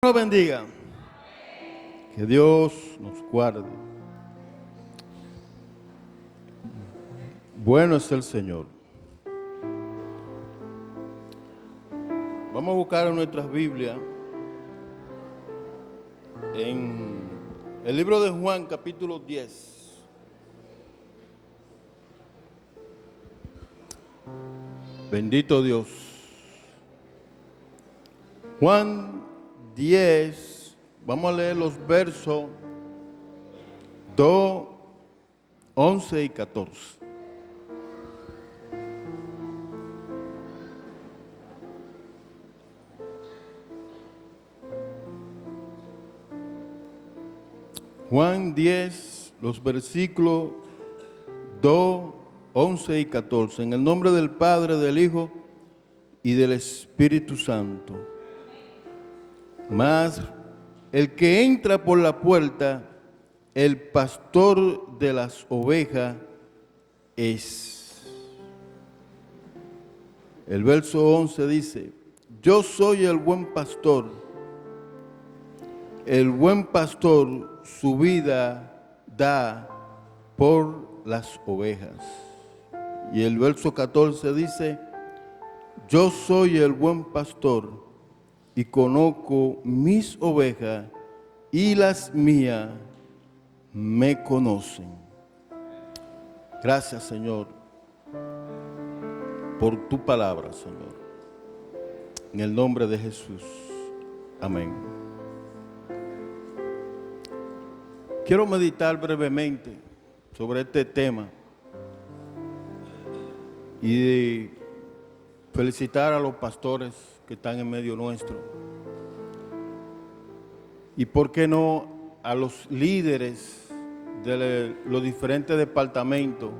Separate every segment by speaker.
Speaker 1: Nos bendiga. Que Dios nos guarde. Bueno es el Señor. Vamos a buscar en nuestras Biblias en el libro de Juan, capítulo 10. Bendito Dios. Juan 10, vamos a leer los versos 2, 11 y 14. Juan 10, los versículos 2, 11 y 14. En el nombre del Padre, del Hijo y del Espíritu Santo. Mas el que entra por la puerta, el pastor de las ovejas es. El verso 11 dice: yo soy el buen pastor. El buen pastor su vida da por las ovejas. Y el verso 14 dice: yo soy el buen pastor y conozco mis ovejas, y las mías me conocen. Gracias, Señor, por tu palabra, Señor. En el nombre de Jesús. Amén. Quiero meditar brevemente sobre este tema y felicitar a los pastores que están en medio nuestro. Y por qué no a los líderes de los diferentes departamentos,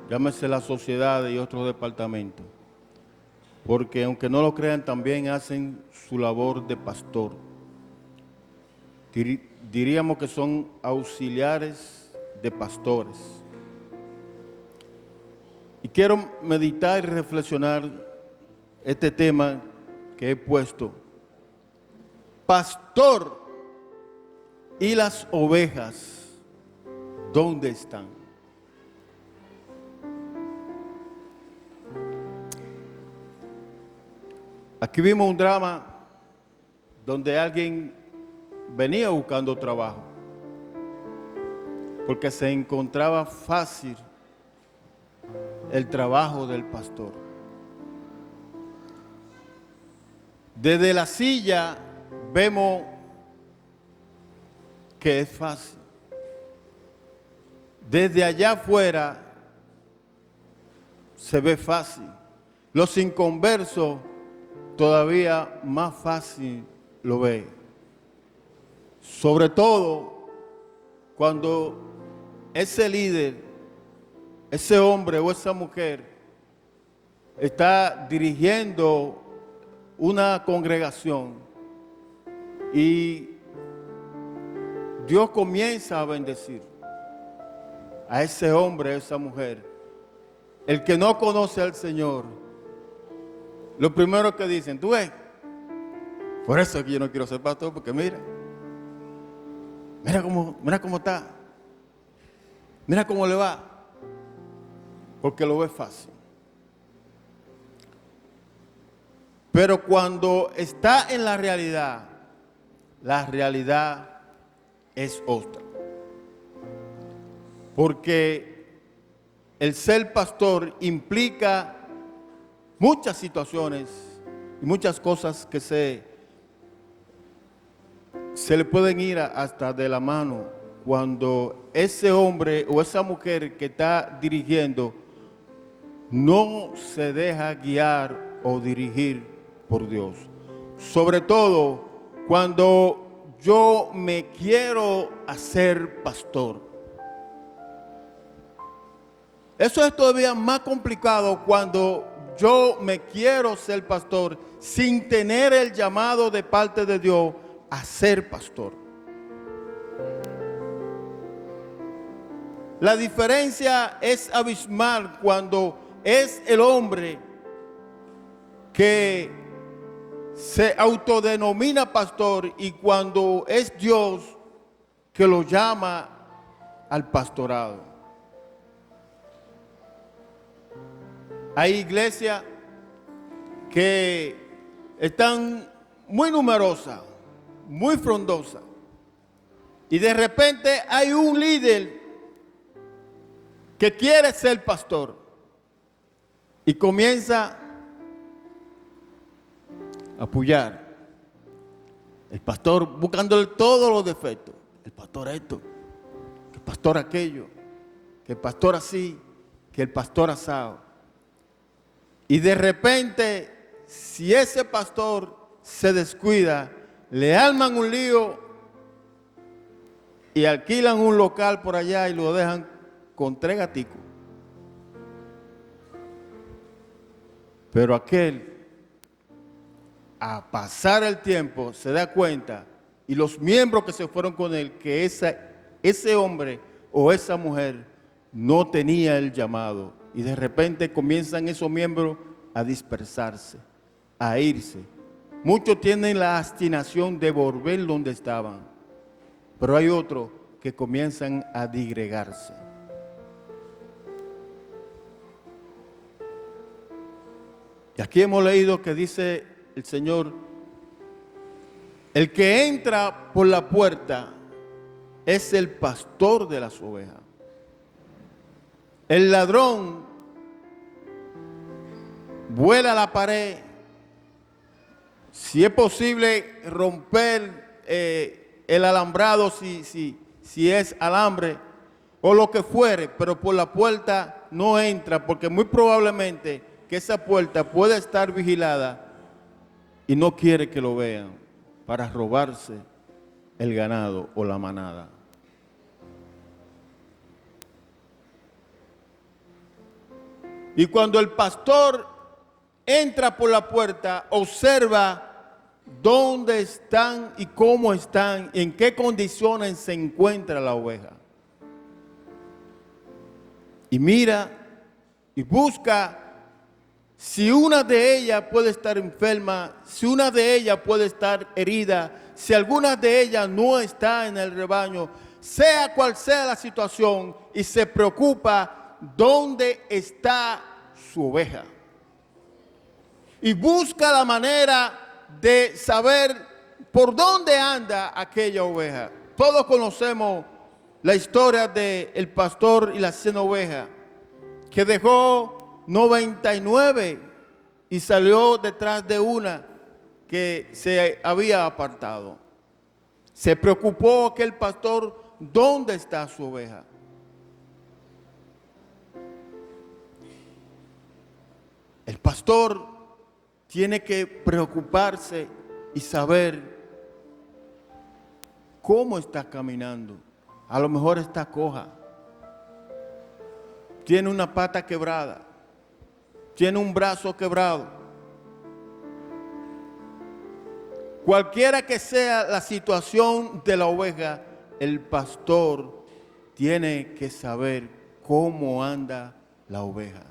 Speaker 1: llámese la sociedad y otros departamentos. Porque aunque no lo crean, también hacen su labor de pastor. Diríamos que son auxiliares de pastores. Y quiero meditar y reflexionar este tema que he puesto: pastor y las ovejas, ¿dónde están? Aquí vimos un drama donde alguien venía buscando trabajo porque se encontraba fácil el trabajo del pastor. Desde la silla vemos que es fácil. Desde allá afuera se ve fácil. Los inconversos todavía más fácil lo ven. Sobre todo cuando ese líder, ese hombre o esa mujer está dirigiendo una congregación y Dios comienza a bendecir a ese hombre, a esa mujer. El que no conoce al Señor, lo primero que dicen: tú ves, por eso es que yo no quiero ser pastor, porque mira cómo está, mira cómo le va, porque lo ve fácil. Pero cuando está en la realidad es otra. Porque el ser pastor implica muchas situaciones y muchas cosas que se le pueden ir hasta de la mano cuando ese hombre o esa mujer que está dirigiendo no se deja guiar o dirigir por Dios. Sobre todo cuando yo me quiero hacer pastor. Eso es todavía más complicado cuando yo me quiero ser pastor sin tener el llamado de parte de Dios a ser pastor. La diferencia es abismal cuando es el hombre que se autodenomina pastor y cuando es Dios que lo llama al pastorado. Hay iglesias que están muy numerosas, muy frondosas, y de repente hay un líder que quiere ser pastor y comienza a apoyar. El pastor buscándole todos los defectos. El pastor esto, que el pastor aquello, que el pastor así, que el pastor asado. Y de repente, si ese pastor se descuida, le arman un lío y alquilan un local por allá y lo dejan con 3 gaticos. Pero aquel, a pasar el tiempo, se da cuenta, y los miembros que se fueron con él, que ese hombre o esa mujer no tenía el llamado. Y de repente comienzan esos miembros a dispersarse, a irse. Muchos tienen la obstinación de volver donde estaban, pero hay otros que comienzan a digregarse. Y aquí hemos leído que dice el Señor, el que entra por la puerta es el pastor de las ovejas. El ladrón vuela a la pared, si es posible romper el alambrado, si es alambre o lo que fuere, pero por la puerta no entra, porque muy probablemente que esa puerta puede estar vigilada y no quiere que lo vean para robarse el ganado o la manada. Y cuando el pastor entra por la puerta, observa dónde están y cómo están, en qué condiciones se encuentra la oveja. Y mira y busca si una de ellas puede estar enferma, si una de ellas puede estar herida, si alguna de ellas no está en el rebaño, sea cual sea la situación, y se preocupa dónde está su oveja. Y busca la manera de saber por dónde anda aquella oveja. Todos conocemos la historia del pastor y la 100 ovejas, que dejó 99 y salió detrás de una que se había apartado. Se preocupó aquel pastor, ¿dónde está su oveja? El pastor tiene que preocuparse y saber cómo está caminando. A lo mejor está coja, tiene una pata quebrada, tiene un brazo quebrado. Cualquiera que sea la situación de la oveja, el pastor tiene que saber cómo anda la oveja.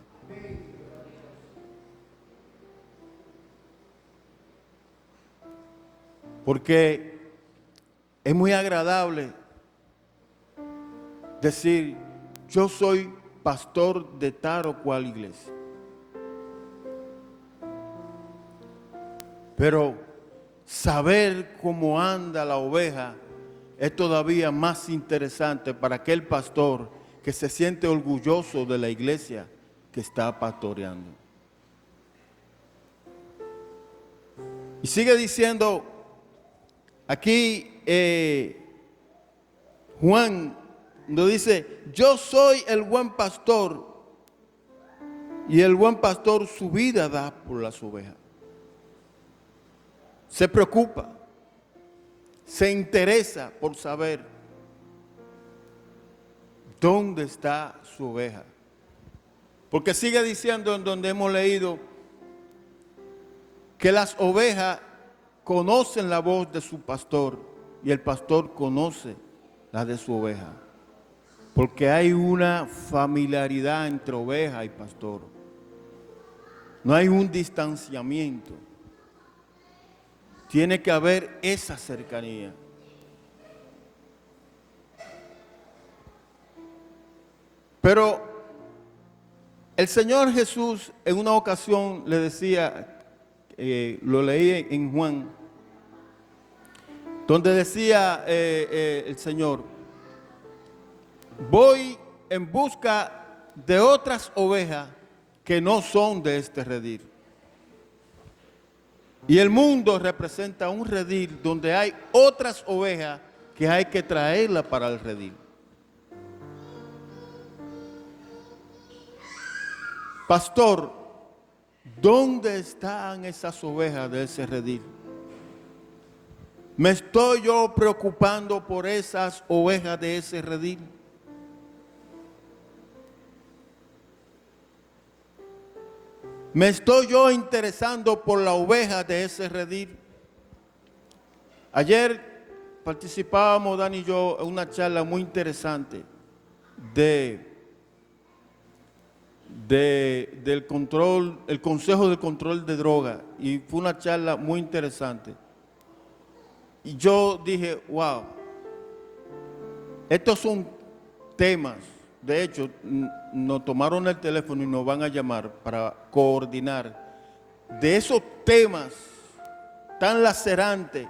Speaker 1: Porque es muy agradable decir, yo soy pastor de tal o cual iglesia. Pero saber cómo anda la oveja es todavía más interesante para aquel pastor que se siente orgulloso de la iglesia que está pastoreando. Y sigue diciendo aquí Juan, nos dice, yo soy el buen pastor y el buen pastor su vida da por las ovejas. Se preocupa, se interesa por saber dónde está su oveja. Porque sigue diciendo en donde hemos leído que las ovejas conocen la voz de su pastor y el pastor conoce la de su oveja. Porque hay una familiaridad entre oveja y pastor. No hay un distanciamiento. tiene que haber esa cercanía. Pero el Señor Jesús en una ocasión le decía, lo leí en Juan, donde decía el Señor, voy en busca de otras ovejas que no son de este redil. Y el mundo representa un redil donde hay otras ovejas que hay que traerlas para el redil. Pastor, ¿dónde están esas ovejas de ese redil? ¿Me estoy yo preocupando por esas ovejas de ese redil? ¿Me estoy yo interesando por la oveja de ese redil? Ayer participábamos, Dani y yo, en una charla muy interesante del control, el Consejo de Control de Drogas, y fue una charla muy interesante. Y yo dije, wow, estos son temas, de hecho, nos tomaron el teléfono y nos van a llamar para coordinar de esos temas tan lacerantes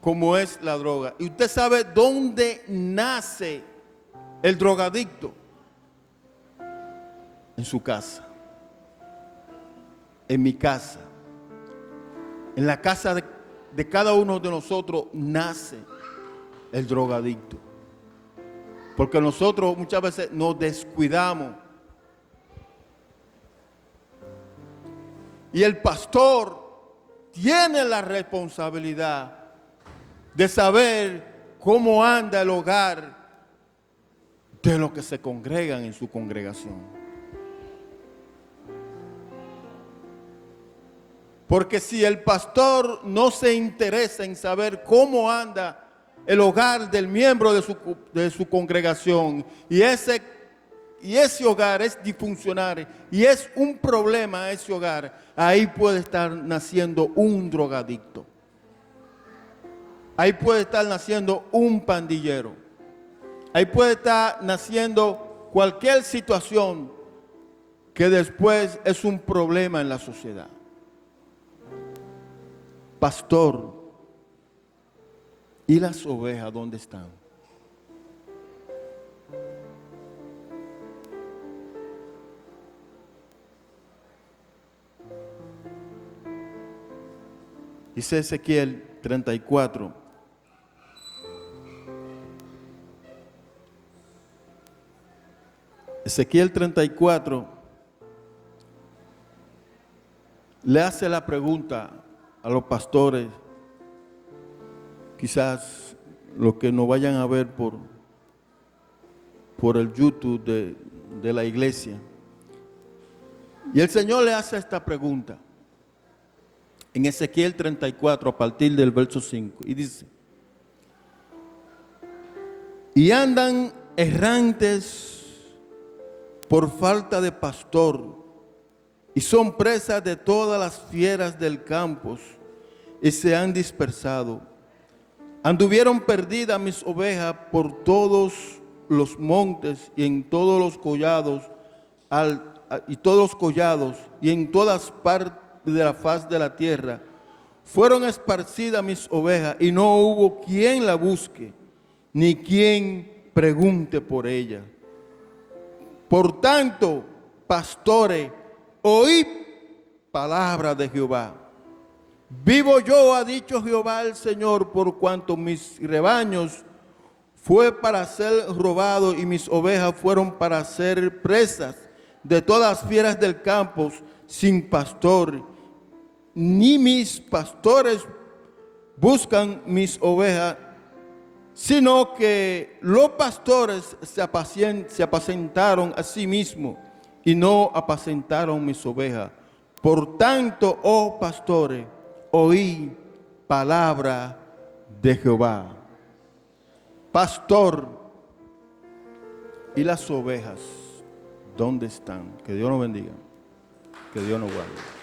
Speaker 1: como es la droga. Y usted sabe dónde nace el drogadicto. En su casa, en mi casa, en la casa de cada uno de nosotros nace el drogadicto. Porque nosotros muchas veces nos descuidamos. Y el pastor tiene la responsabilidad de saber cómo anda el hogar de los que se congregan en su congregación. Porque si el pastor no se interesa en saber cómo anda el hogar del miembro de su congregación y ese hogar es disfuncional y es un problema ese hogar, ahí puede estar naciendo un drogadicto. Ahí puede estar naciendo un pandillero. Ahí puede estar naciendo cualquier situación que después es un problema en la sociedad. Pastor, ¿y las ovejas dónde están? Dice Ezequiel 34. Ezequiel 34 le hace la pregunta a los pastores, quizás los que nos vayan a ver por el YouTube de la iglesia. Y el Señor le hace esta pregunta en Ezequiel 34 a partir del verso 5 y dice: y andan errantes por falta de pastor, y son presas de todas las fieras del campo, y se han dispersado. Anduvieron perdidas mis ovejas por todos los montes y en todos los collados, y en todas partes de la faz de la tierra. Fueron esparcidas mis ovejas, y no hubo quien la busque, ni quien pregunte por ella. Por tanto, pastores, oíd palabra de Jehová. Vivo yo, ha dicho Jehová el Señor, por cuanto mis rebaños fue para ser robados y mis ovejas fueron para ser presas de todas las fieras del campo, sin pastor, ni mis pastores buscan mis ovejas, sino que los pastores se apacentaron a sí mismos y no apacentaron mis ovejas. Por tanto, oh pastores, oí palabra de Jehová. Pastor, ¿y las ovejas dónde están? Que Dios nos bendiga, que Dios nos guarde.